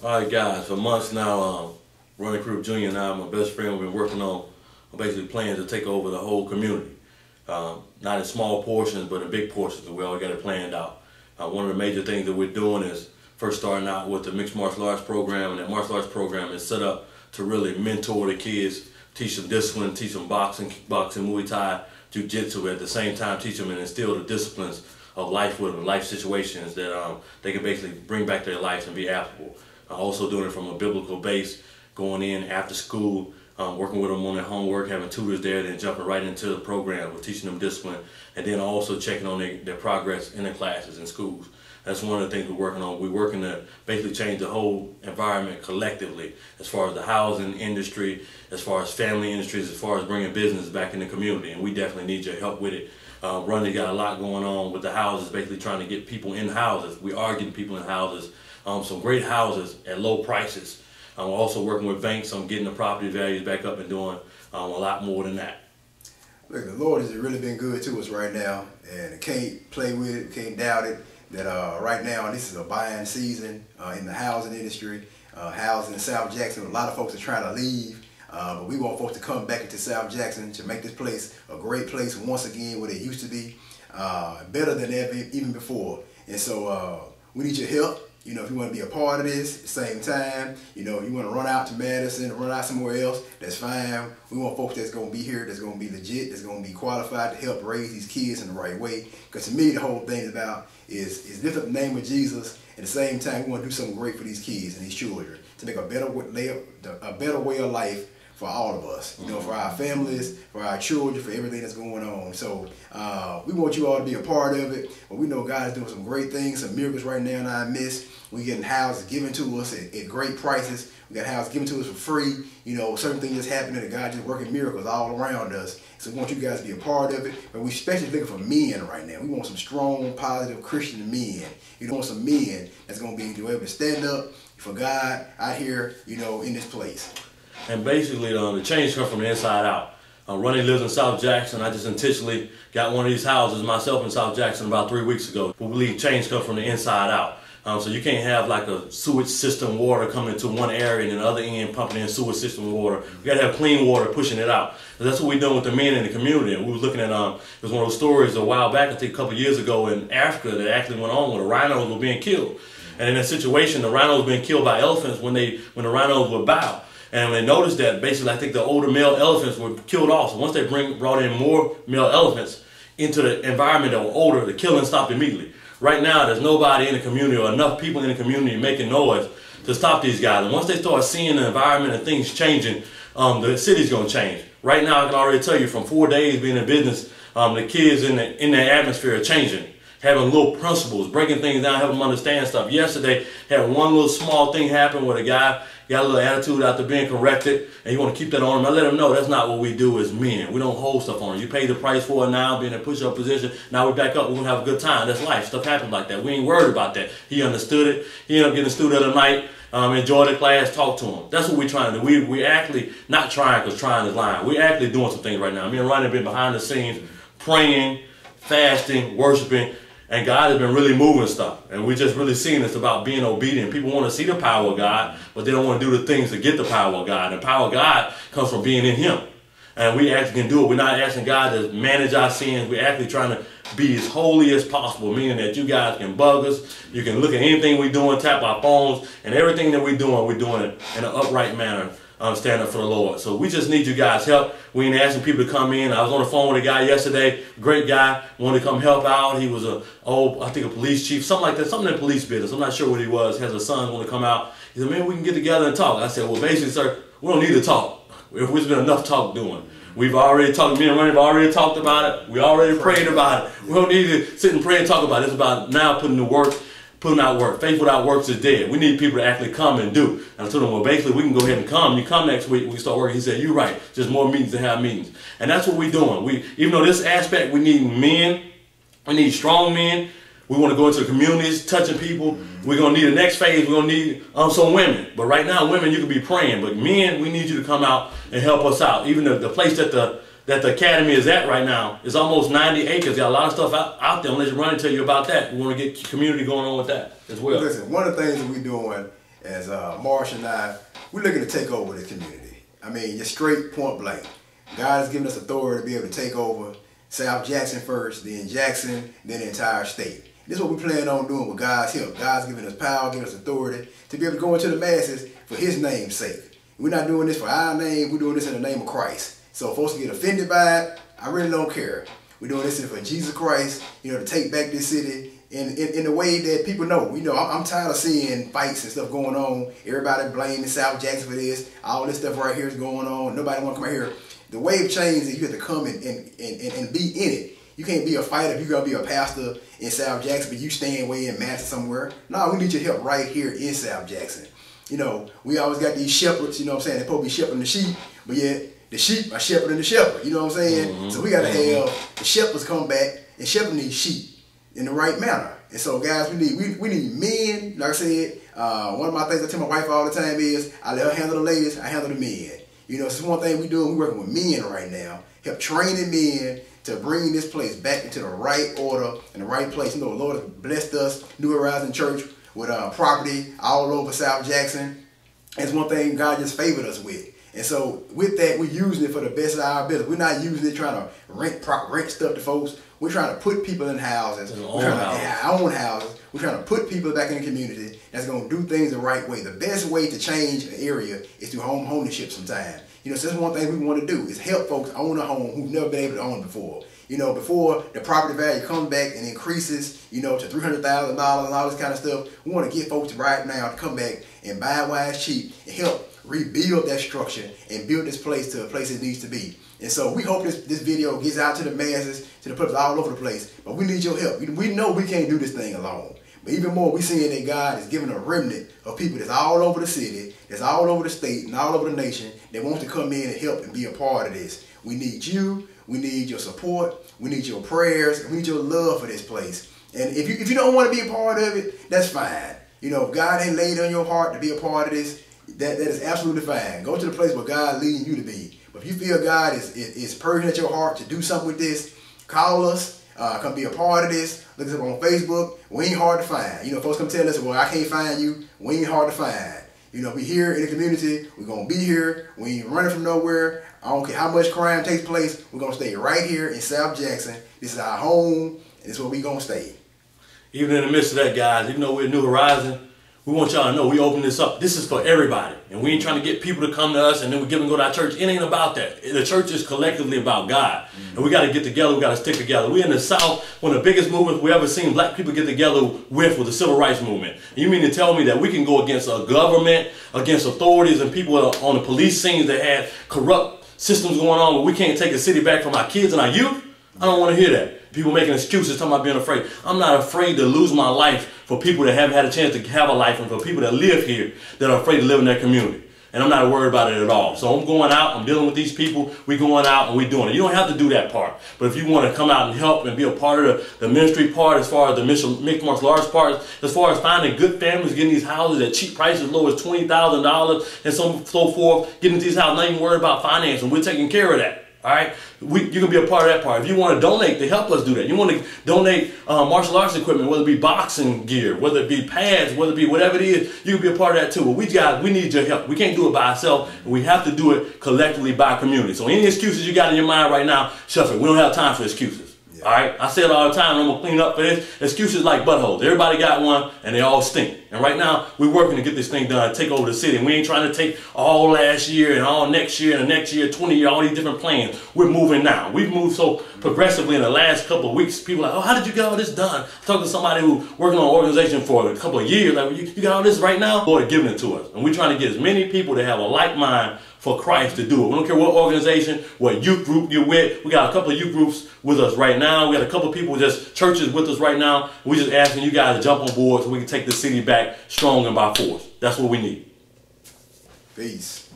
All right, guys, for months now, Ronnie Crew Jr. and I, my best friend, we've been working on basically plans to take over the whole community. Not in small portions, but in big portions. We already got it planned out. One of the major things that we're doing is first starting out with the mixed martial arts program, and that martial arts program is set up to really mentor the kids, teach them discipline, teach them boxing, kickboxing, Muay Thai, Jiu-Jitsu, at the same time teach them and instill the disciplines of life with them, life situations that they can basically bring back their lives and be applicable. Also doing it from a biblical base, going in after school, working with them on their homework, having tutors there, then jumping right into the program with teaching them discipline, and then also checking on their progress in the classes in schools. That's one of the things we're working on. We're working to basically change the whole environment collectively, as far as the housing industry, as far as family industries, as far as bringing business back in the community, and we definitely need your help with it. Ronnie got a lot going on with the houses, basically trying to get people in houses. We are getting people in houses, some great houses at low prices. We're also working with banks on getting the property values back up and doing a lot more than that. Look, the Lord has really been good to us right now, and can't play with it, can't doubt it, that right now this is a buying season in the housing industry. Housing in South Jackson, a lot of folks are trying to leave, but we want folks to come back into South Jackson to make this place a great place once again where it used to be, better than ever, even before. And so we need your help. You know, if you want to be a part of this, at the same time, you know, if you want to run out to Madison, run out somewhere else, that's fine. We want folks that's going to be here, that's going to be legit, that's going to be qualified to help raise these kids in the right way. Because to me, the whole thing is about is lift up the name of Jesus. At the same time, we want to do something great for these kids and these children to make a better way of life for all of us, you know, for our families, for our children, for everything that's going on. So we want you all to be a part of it. But we know God is doing some great things, some miracles right now in our midst. We're getting houses given to us at great prices. We got houses given to us for free. You know, certain things that's happening, and God just working miracles all around us. So we want you guys to be a part of it. But we especially looking for men right now. We want some strong, positive Christian men. You know, want some men that's going to be able to stand up for God out here, you know, in this place. And basically, the change comes from the inside out. Ronnie lives in South Jackson. I just intentionally got one of these houses myself in South Jackson about 3 weeks ago. We believe change comes from the inside out. So you can't have like a sewage system water coming into one area and then the other end pumping in sewage system water. You got to have clean water pushing it out. And that's what we're doing with the men in the community. And we was looking at, it was one of those stories a while back, I think a couple of years ago in Africa, that actually went on where the rhinos were being killed. And in that situation, the rhinos were being killed by elephants when the rhinos would bow. And they noticed that basically I think the older male elephants were killed off. So once they brought in more male elephants into the environment that were older, the killing stopped immediately. Right now, there's nobody in the community or enough people in the community making noise to stop these guys. And once they start seeing the environment and things changing, the city's going to change. Right now, I can already tell you from 4 days being in business, the kids in their atmosphere are changing. Having little principles, breaking things down, helping them understand stuff. Yesterday, had one little small thing happen where the guy got a little attitude after being corrected, and you want to keep that on him. I let him know that's not what we do as men. We don't hold stuff on him. You pay the price for it now, being in a push-up position. Now we're back up. We're going to have a good time. That's life. Stuff happens like that. We ain't worried about that. He understood it. He ended up getting a student of the night, enjoyed the class, talked to him. That's what we're trying to do. We actually, not trying because trying is lying. We're actually doing some things right now. Me and Ronnie have been behind the scenes, praying, fasting, worshiping, and God has been really moving stuff. And we just really seeing it's about being obedient. People want to see the power of God, but they don't want to do the things to get the power of God. And the power of God comes from being in Him. And we actually can do it. We're not asking God to manage our sins. We're actually trying to be as holy as possible, meaning that you guys can bug us. You can look at anything we're doing, tap our phones, and everything that we're doing it in an upright manner. Stand up for the Lord. So we just need you guys' help. We ain't asking people to come in. I was on the phone with a guy yesterday, great guy, wanted to come help out. He was I think a police chief, something like that, something in the police business. I'm not sure what he was. Has a son, want to come out. He said, man, we can get together and talk. I said, well, basically, sir, we don't need to talk. There's been enough talk doing. We've already talked, me and Ronnie have already talked about it. We already prayed about it. We don't need to sit and pray and talk about it. It's about now putting out work. Faith without works is dead. We need people to actually come and do. And I told him, well, basically, we can go ahead and come. You come next week, we start working. He said, you're right. Just more meetings to have meetings. And that's what we're doing. Even though this aspect, we need men. We need strong men. We want to go into the communities, touching people. We're going to need the next phase. We're going to need some women. But right now, women, you can be praying. But men, we need you to come out and help us out. Even the place that the academy is at right now is almost 90 acres. Got a lot of stuff out there. I'll let you run and tell you about that. We want to get community going on with that as well. Listen, one of the things that we're doing as Marsh and I, we're looking to take over this community. I mean, just straight point blank. God has given us authority to be able to take over South Jackson first, then Jackson, then the entire state. This is what we plan on doing with God's help. God's giving us power, giving us authority to be able to go into the masses for His name's sake. We're not doing this for our name, we're doing this in the name of Christ. So if folks get offended by it, I really don't care. We're doing this for Jesus Christ, to take back this city in a way that people know. I'm tired of seeing fights and stuff going on. Everybody blaming South Jackson for this. All this stuff right here is going on. Nobody want to come out here. The way of change is you have to come and be in it. You can't be a fighter if you're going to be a pastor in South Jackson, but you staying way in Madison somewhere. No, we need your help right here in South Jackson. We always got these shepherds, they're supposed to be shepherding the sheep, but yet the sheep are shepherding the shepherd, you know what I'm saying? Mm-hmm. So we got to have the shepherds come back and shepherd these sheep in the right manner. And so guys, we need men. Like I said, one of my things I tell my wife all the time is I let her handle the ladies, I handle the men. It's one thing we do. We're working with men right now, help training men to bring this place back into the right order and the right place. The Lord has blessed us, New Horizon Church, with property all over South Jackson. It's one thing God just favored us with. And so with that, we're using it for the best of our ability. We're not using it trying to rent stuff to folks. We're trying to put people in houses. We're trying to have our own houses. We're trying to put people back in the community that's going to do things the right way. The best way to change an area is through home ownership sometimes. So that's one thing we want to do is help folks own a home who've never been able to own before. Before the property value comes back and increases, to $300,000 and all this kind of stuff, we want to get folks right now to come back and buy wise cheap and help rebuild that structure and build this place to a place it needs to be. And so we hope this video gets out to the masses, to the public all over the place. But we need your help. We know we can't do this thing alone. But even more, we're seeing that God is giving a remnant of people that's all over the city, that's all over the state, and all over the nation that wants to come in and help and be a part of this. We need you. We need your support. We need your prayers. We need your love for this place. And if you don't want to be a part of it, that's fine. If God ain't laid on your heart to be a part of this, that is absolutely fine. Go to the place where God leading you to be. But if you feel God is purging at your heart to do something with this, call us. Come be a part of this. Look us up on Facebook. We ain't hard to find. Folks come tell us, well, I can't find you. We ain't hard to find. We here in the community. We're going to be here. We ain't running from nowhere. I don't care how much crime takes place. We're going to stay right here in South Jackson. This is our home, and this is where we're going to stay. Even in the midst of that, guys, even though we're New Horizon, we want y'all to know we open this up. This is for everybody. And we ain't trying to get people to come to us and then we give them go to our church. It ain't about that. The church is collectively about God. Mm-hmm. And we got to get together. We got to stick together. We in the South, one of the biggest movements we ever seen black people get together with was the Civil Rights Movement. And you mean to tell me that we can go against a government, against authorities and people on the police scenes that had corrupt systems going on where we can't take a city back from our kids and our youth? I don't want to hear that. People making excuses, talking about being afraid. I'm not afraid to lose my life for people that haven't had a chance to have a life and for people that live here that are afraid to live in their community. And I'm not worried about it at all. So I'm going out, I'm dealing with these people, we're going out and we're doing it. You don't have to do that part. But if you want to come out and help and be a part of the ministry part, as far as the mixed martial arts part, as far as finding good families, getting these houses at cheap prices, as low as $20,000 and so forth, getting these houses, not even worried about financing. We're taking care of that. All right, you can be a part of that part. If you want to donate to help us do that, you want to donate martial arts equipment, whether it be boxing gear, whether it be pads, whether it be whatever it is, you can be a part of that too. But we need your help. We can't do it by ourselves. We have to do it collectively by community. So any excuses you got in your mind right now, shuff it. We don't have time for excuses. All right, I say it all the time, and I'm going to clean up for this. Excuses like buttholes. Everybody got one, and they all stink. And right now, we're working to get this thing done, take over the city. And we ain't trying to take all last year and all next year and the next year, 20 years, all these different plans. We're moving now. We've moved so progressively in the last couple of weeks. People are like, oh, how did you get all this done? I talked to somebody who working on an organization for a couple of years. Like, you got all this right now? Lord, giving it to us. And we're trying to get as many people that have a like mind for Christ to do it. We don't care what organization, what youth group you're with. We got a couple of youth groups with us right now. We got a couple of people, just churches with us right now. We're just asking you guys to jump on board so we can take the city back strong and by force. That's what we need. Peace.